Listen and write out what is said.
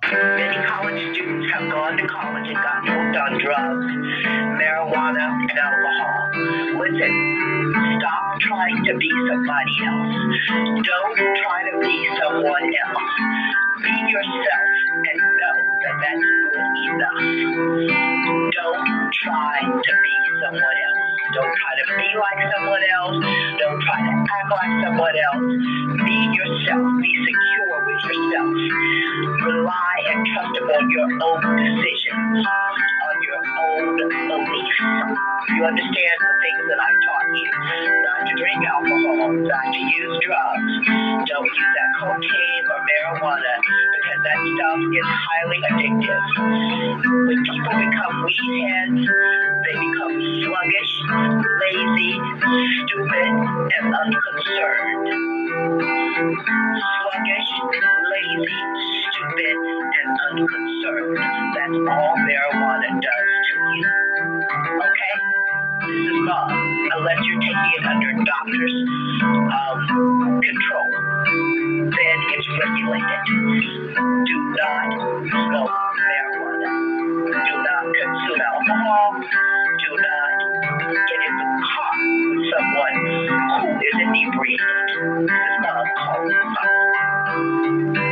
Many college students have gone to college and gotten hooked on drugs, marijuana, and alcohol. Listen, stop trying to be somebody else. Don't try to be someone else. Be yourself and know that that's good enough. Don't try to be someone else. Don't try to be like someone else. Don't try to act like someone else. Be yourself. Be secure with yourself. Rely and trust upon your own decisions, on your own beliefs. You understand the things that I've taught you. Not to drink alcohol, not to use drugs. Don't use that cocaine or marijuana because that stuff is highly addictive. When people become weed heads, they become sluggish, lazy, stupid, and unconcerned. Sluggish, lazy, stupid, and unconcerned. That's all marijuana does to you. Okay? This is love. Unless you're taking it under doctor's control, then it's regulated. Do not smoke marijuana. Do not consume alcohol. Do not get in the car with someone who is inebriated. This is not alcohol.